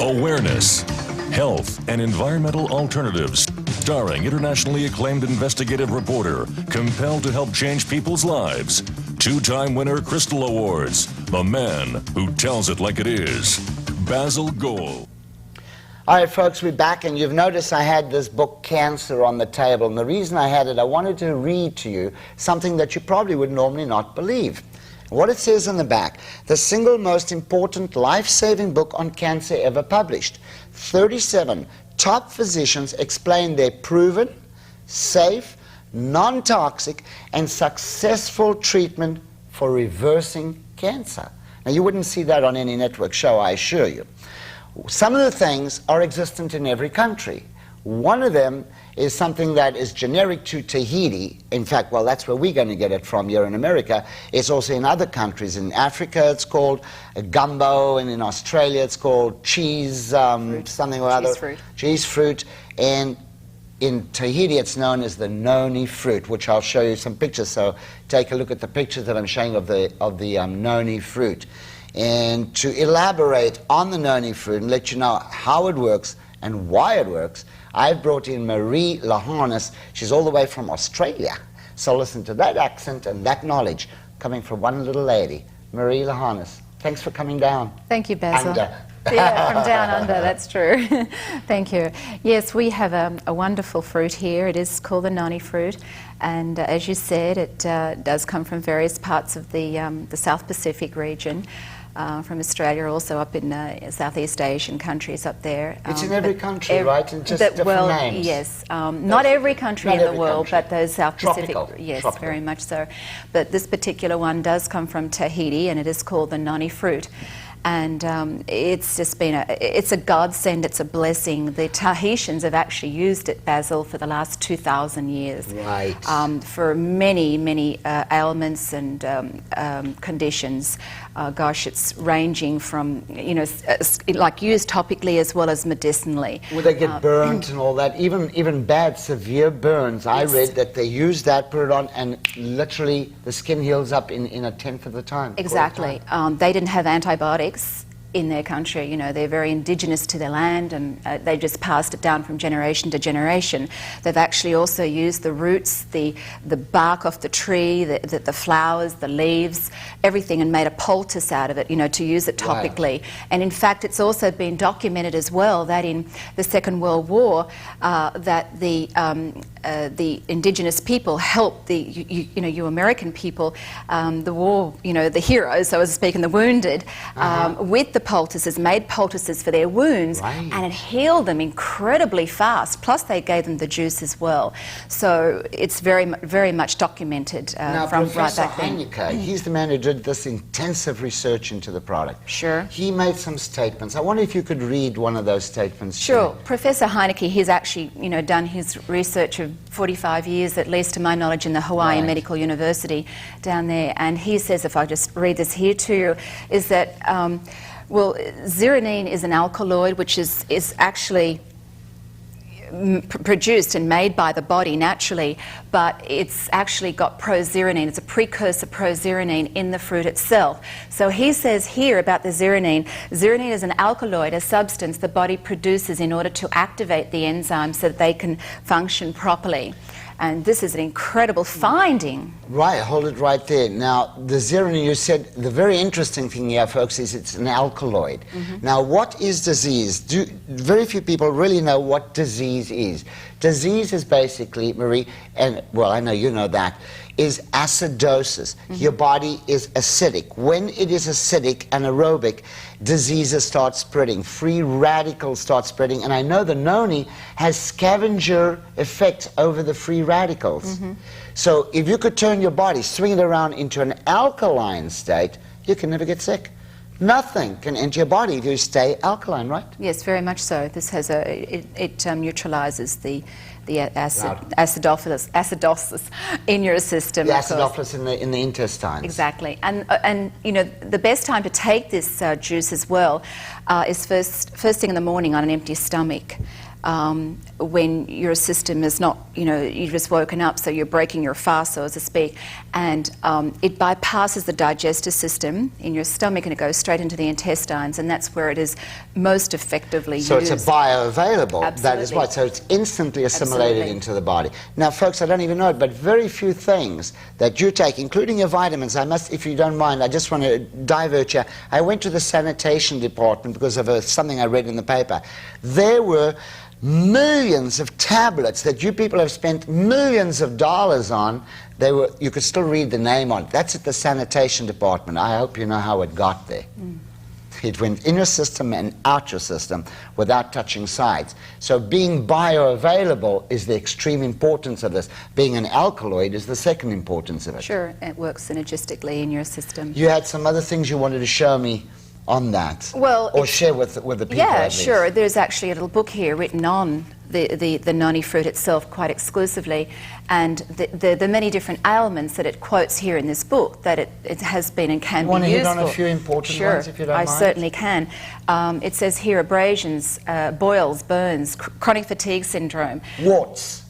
Awareness, Health and Environmental Alternatives, starring internationally acclaimed investigative reporter, compelled to help change people's lives. Two-time winner Crystal Awards, the man who tells it like it is, Basil Goel. All right, folks, we're back, and you've noticed I had this book, Cancer, on the table. And the reason I had it, I wanted to read to you something that you probably would normally not believe. What it says on the back: the single most important life-saving book on cancer ever published. 37 top physicians explain their proven, safe, non-toxic, and successful treatment for reversing cancer. Now, you wouldn't see that on any network show, I assure you. Some of the things are existent in every country. One of them is something that is generic to Tahiti. In fact, well, that's where we're going to get it from here in America. It's also in other countries. In Africa, it's called gumbo, and in Australia, it's called cheese, something or other. Cheese fruit. Cheese fruit. And in Tahiti, it's known as the noni fruit, which I'll show you some pictures. So take a look at the pictures that I'm showing of the noni fruit. And to elaborate on the noni fruit and let you know how it works and why it works, I've brought in Marie Laharnes. She's all the way from Australia. So listen to that accent and that knowledge coming from one little lady. Marie Laharnes, thanks for coming down. Thank you, Basil. Under. Yeah, from down under, that's true. Thank you. Yes, we have a wonderful fruit here. It is called the noni fruit, and as you said, it does come from various parts of the South Pacific region. From Australia, also up in Southeast Asian countries up there. It's in every country, right? And just different names. Yes. Not every country in the world, but those South Pacific. Yes, tropical. Very much so. But this particular one does come from Tahiti, and it is called the noni fruit. And it's just been it's a godsend, it's a blessing. The Tahitians have actually used it, Basil, for the last 2,000 years. Right. For many, many ailments and conditions. Gosh, it's ranging from, you know, like used topically as well as medicinally. Would they get burnt and all that? Even bad, severe burns. Yes. I read that they use that, put it on, and literally the skin heals up in a tenth of the time. Exactly. They didn't have antibiotics in their country. You know, they're very indigenous to their land, and they just passed it down from generation to generation. They've actually also used the roots, the bark off the tree, the flowers, the leaves, everything, and made a poultice out of it, you know, to use it topically. Right. And in fact, it's also been documented as well that in the Second World War, that the indigenous people helped you American people, the war, you know, the heroes, so to speak, and the wounded, with the poultices, made poultices for their wounds, right. And it healed them incredibly fast. Plus, they gave them the juice as well. So it's very much documented now, from Professor right back then. Heineke, he's the man who did this intensive research into the product. Sure. He made some statements. I wonder if you could read one of those statements. Sure. Professor Heineke, he's actually, you know, done his research of 45 years, at least to my knowledge, in the Hawaiian Medical University down there. And he says, if I just read this here to you, is that, well, zearalenine is an alkaloid which is actually produced and made by the body naturally, but it's actually got prozearenine. It's a precursor prozearenine in the fruit itself. So he says here about the zearalenine, zearalenine is an alkaloid, a substance the body produces in order to activate the enzymes so that they can function properly. And this is an incredible finding. Right, hold it right there. Now, the zearalenine, you said, the very interesting thing here, folks, is it's an alkaloid. Now, what is disease? Very few people really know what disease is. Disease is basically, Marie, and, well, I know you know that, is acidosis. Your body is acidic. When it is acidic and aerobic, diseases start spreading. Free radicals start spreading. And I know the noni has scavenger effect over the free radicals. So if you could turn your body, swing it around into an alkaline state, you can never get sick. Nothing can enter your body if you stay alkaline, right? Yes, very much so. This has it neutralizes the acidophilus in your system. The acidophilus in the intestines. Exactly. And you know, the best time to take this juice as well is first thing in the morning on an empty stomach. when your system is not, you've just woken up, so you're breaking your fast, so to speak, and it bypasses the digestive system in your stomach and it goes straight into the intestines, and that's where it is most effectively used. So it's a bioavailable. Absolutely. That is right. So it's instantly assimilated into the body. Now, folks, I don't even know it, but very few things that you take, including your vitamins, I must, if you don't mind, I just want to divert you. I went to the sanitation department because of something I read in the paper. There were millions of tablets that you people have spent millions of dollars on. You could still read the name on it. That's at the sanitation department. I hope you know how it got there. It went in your system and out your system without touching sides. So being bioavailable is the extreme importance of this. Being an alkaloid is the second importance of it. Sure, it works synergistically in your system. You had some other things you wanted to show me on that, well, or share with the people. Yeah, sure. There's actually a little book here written on the noni fruit itself quite exclusively, and the many different ailments that it quotes here in this book that it has been and can be useful. You want to hit on a few important ones, if you don't mind? I certainly can. It says here abrasions, boils, burns, chronic fatigue syndrome.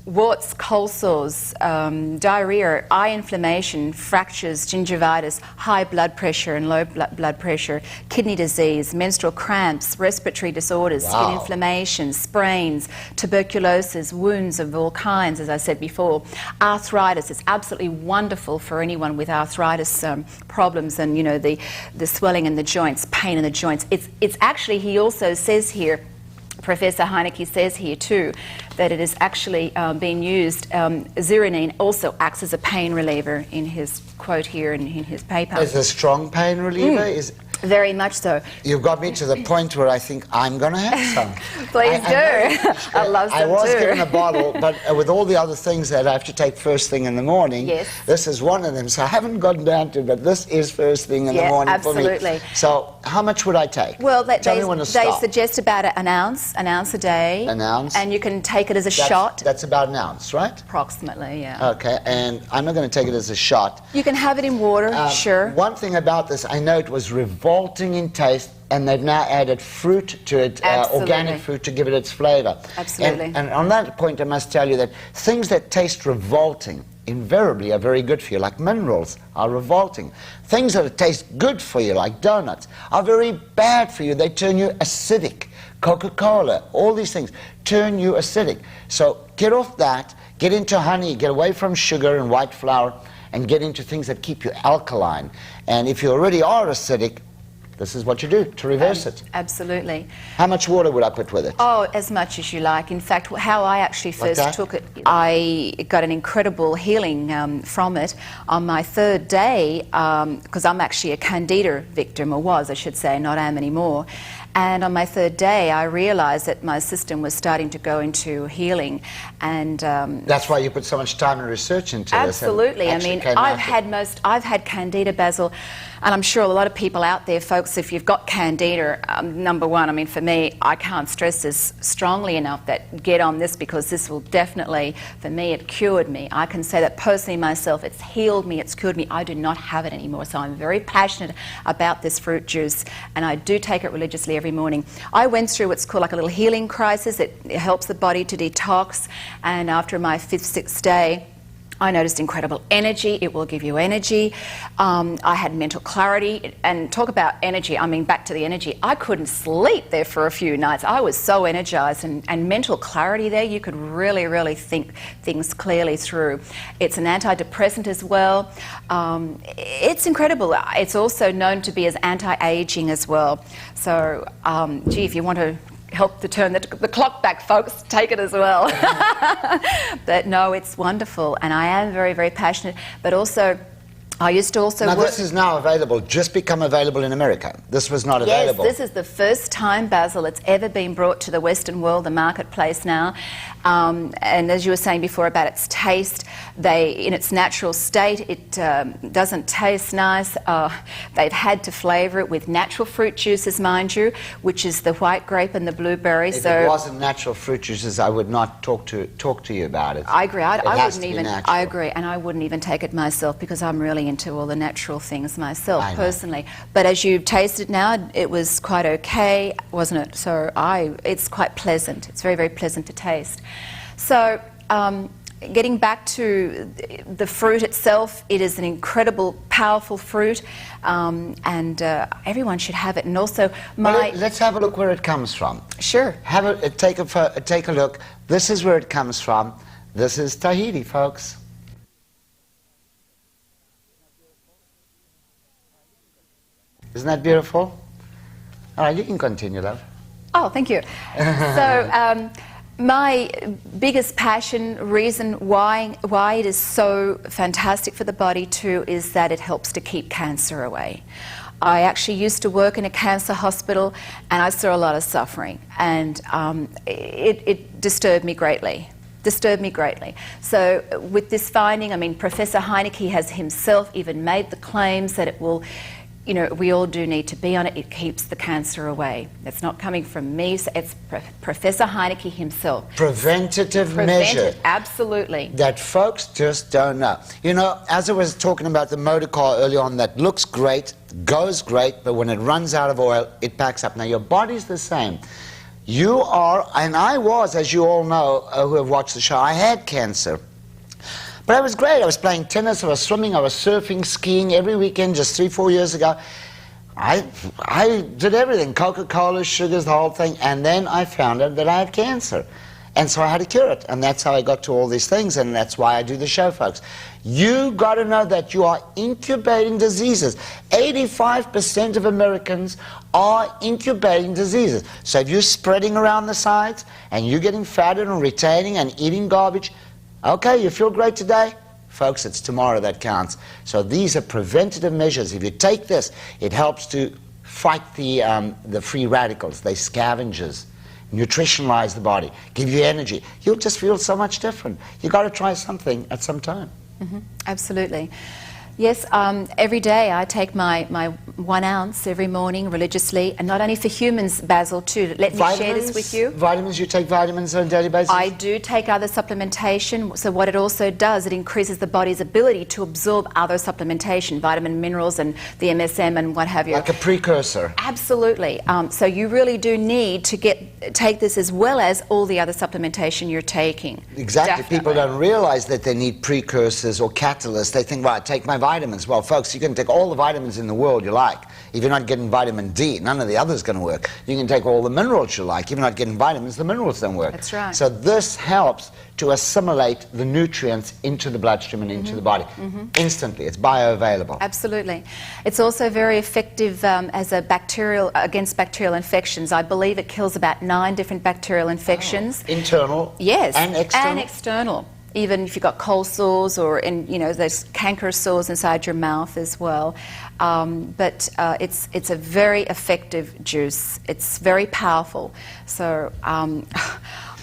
Warts, cold sores, diarrhea, eye inflammation, fractures, gingivitis, high blood pressure and low blood pressure, kidney disease, menstrual cramps, respiratory disorders, skin inflammation, sprains, tuberculosis, wounds of all kinds, as I said before. Arthritis is absolutely wonderful for anyone with arthritis problems, and the swelling in the joints, pain in the joints. It's actually, he also says here, Professor Heineke says here too, that it is actually being used. Zeranine also acts as a pain reliever in his quote here in his paper. Is a strong pain reliever? Very much so. You've got me to the point where I think I'm going to have some. Please do. I love some I was too. given a bottle, but with all the other things that I have to take first thing in the morning, this is one of them. So I haven't gotten down to it, but this is first thing in the morning for me. Absolutely. So how much would I take? Well, Tell me when to stop. they suggest about an ounce a day. An ounce? And you can take it as a shot. That's about an ounce, right? Approximately, yeah. Okay, and I'm not going to take it as a shot. You can have it in water, sure. One thing about this, I know it was revolting in taste, and they've now added fruit to it, organic fruit, to give it its flavor. Absolutely. And on that point, I must tell you that things that taste revolting invariably are very good for you, like minerals are revolting. Things that taste good for you, like donuts, are very bad for you. They turn you acidic. Coca-Cola, all these things turn you acidic. So get off that, get into honey, get away from sugar and white flour, and get into things that keep you alkaline. And if you already are acidic, this is what you do to reverse it. Absolutely. How much water would I put with it? Oh, as much as you like. In fact, how I actually first took it, I got an incredible healing from it. On my third day, because I'm actually a candida victim, or was, I should say, not am anymore. And on my third day, I realized that my system was starting to go into healing, and that's why you put so much time and research into this. Absolutely. I mean, I've had candida, Basil, and I'm sure a lot of people out there, folks, if you've got candida, number one, I mean, for me, I can't stress this strongly enough that get on this, because this will definitely, for me, it cured me. I can say that personally myself, it's healed me, it's cured me. I do not have it anymore, so I'm very passionate about this fruit juice, and I do take it religiously every morning. I went through what's called like a little healing crisis. It helps the body to detox, and after my 5th, 6th day, I noticed incredible energy. It will give you energy. I had mental clarity, and talk about energy, I mean, back to the energy. I couldn't sleep there for a few nights. I was so energized, and mental clarity there, you could really, really think things clearly through. It's an antidepressant as well. It's incredible. It's also known to be as anti-aging as well. So, gee, if you want to help to turn the clock back, folks, take it as well. But no, it's wonderful, and I am very, very passionate, but also I used to also work... Now this is now available, just become available in America. This was not available. Yes, this is the first time, Basil, it's ever been brought to the Western world, the marketplace now. And as you were saying before about its taste, in its natural state, it doesn't taste nice. They've had to flavour it with natural fruit juices, mind you, which is the white grape and the blueberry. If it wasn't natural fruit juices, I would not talk to you about it. I agree. I wouldn't even. Natural. I agree, and I wouldn't even take it myself, because I'm really buying into all the natural things myself personally. But as you've tasted now, it was quite okay, wasn't it? So it's quite pleasant. It's very, very pleasant to taste. So getting back to the fruit itself, it is an incredible, powerful fruit, and everyone should have it. And also, let's have a look where it comes from. Sure. Take a look. This is where it comes from. This is Tahiti, folks. Isn't that beautiful? All right, you can continue, love. Oh, thank you. So, my biggest passion, reason why it is so fantastic for the body too, is that it helps to keep cancer away. I actually used to work in a cancer hospital, and I saw a lot of suffering, and it disturbed me greatly. So with this finding, I mean, Professor Heineke has himself even made the claims that it will, you know, we all do need to be on it. It keeps the cancer away. It's not coming from me. So it's Professor Heineke himself. Preventative measure. Absolutely. That folks just don't know. You know, as I was talking about the motor car earlier on, that looks great, goes great, but when it runs out of oil, it packs up. Now, your body's the same. You are, and I was, as you all know, who have watched the show, I had cancer. But it was great. I was playing tennis, I was swimming, I was surfing, skiing every weekend just 3-4 years ago. I did everything, Coca-Cola, sugars, the whole thing, and then I found out that I had cancer. And so I had to cure it, and that's how I got to all these things, and that's why I do the show, folks. You got to know that you are incubating diseases. 85% of Americans are incubating diseases. So if you're spreading around the sides, and you're getting fatter and retaining and eating garbage, okay, you feel great today? Folks, it's tomorrow that counts. So these are preventative measures. If you take this, it helps to fight the free radicals, they scavengers. Nutritionalize the body, give you energy. You'll just feel so much different. You've got to try something at some time. Mm-hmm. Absolutely. Yes, every day I take my 1 ounce every morning religiously, and not only for humans, Basil, too. Let me share this with you. Vitamins, you take vitamins on a daily basis? I do take other supplementation, so what it also does, it increases the body's ability to absorb other supplementation, vitamin, minerals, and the MSM and what have you. Like a precursor? Absolutely. So you really do need to take this as well as all the other supplementation you're taking. Exactly. Definitely. People don't realize that they need precursors or catalysts. They think, right, take my vitamins. Well, folks, you can take all the vitamins in the world you like. If you're not getting vitamin D, none of the others going to work. You can take all the minerals you like. If you're not getting vitamins, the minerals don't work. That's right. So this helps to assimilate the nutrients into the bloodstream and into the body. Instantly. It's bioavailable. Absolutely. It's also very effective as a against bacterial infections. I believe it kills about 9 different bacterial infections. Internal? Yes. And external? And external. Even if you've got cold sores or, those cankerous sores inside your mouth as well. But it's a very effective juice. It's very powerful. So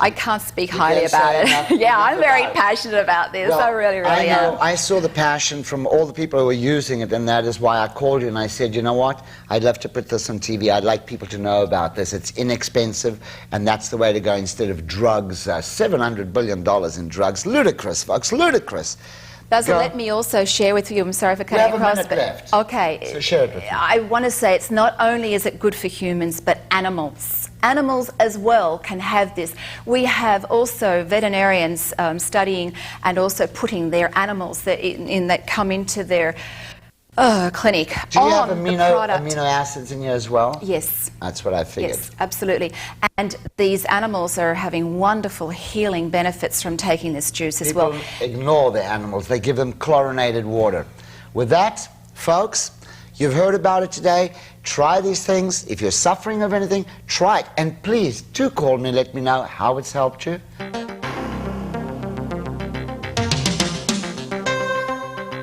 I can't speak highly about it. Yeah, I'm very passionate about this. Well, I really am. I saw the passion from all the people who were using it, and that is why I called you and I said, you know what, I'd love to put this on TV. I'd like people to know about this. It's inexpensive, and that's the way to go instead of drugs. $700 billion in drugs. Ludicrous, folks, ludicrous. Basil, let me also share with you, I'm sorry for cutting across. We have a minute left. Okay. So share it with me. I want to say it's not only is it good for humans, but animals. Animals as well can have this. We have also veterinarians studying and also putting their animals that come into their clinic. Do you have amino acids in you as well? Yes. That's what I figured. Yes, absolutely. And these animals are having wonderful healing benefits from taking this juice as well. People ignore the animals. They give them chlorinated water. With that, folks, you've heard about it today. Try these things. If you're suffering of anything, try it. And please, do call me and let me know how it's helped you.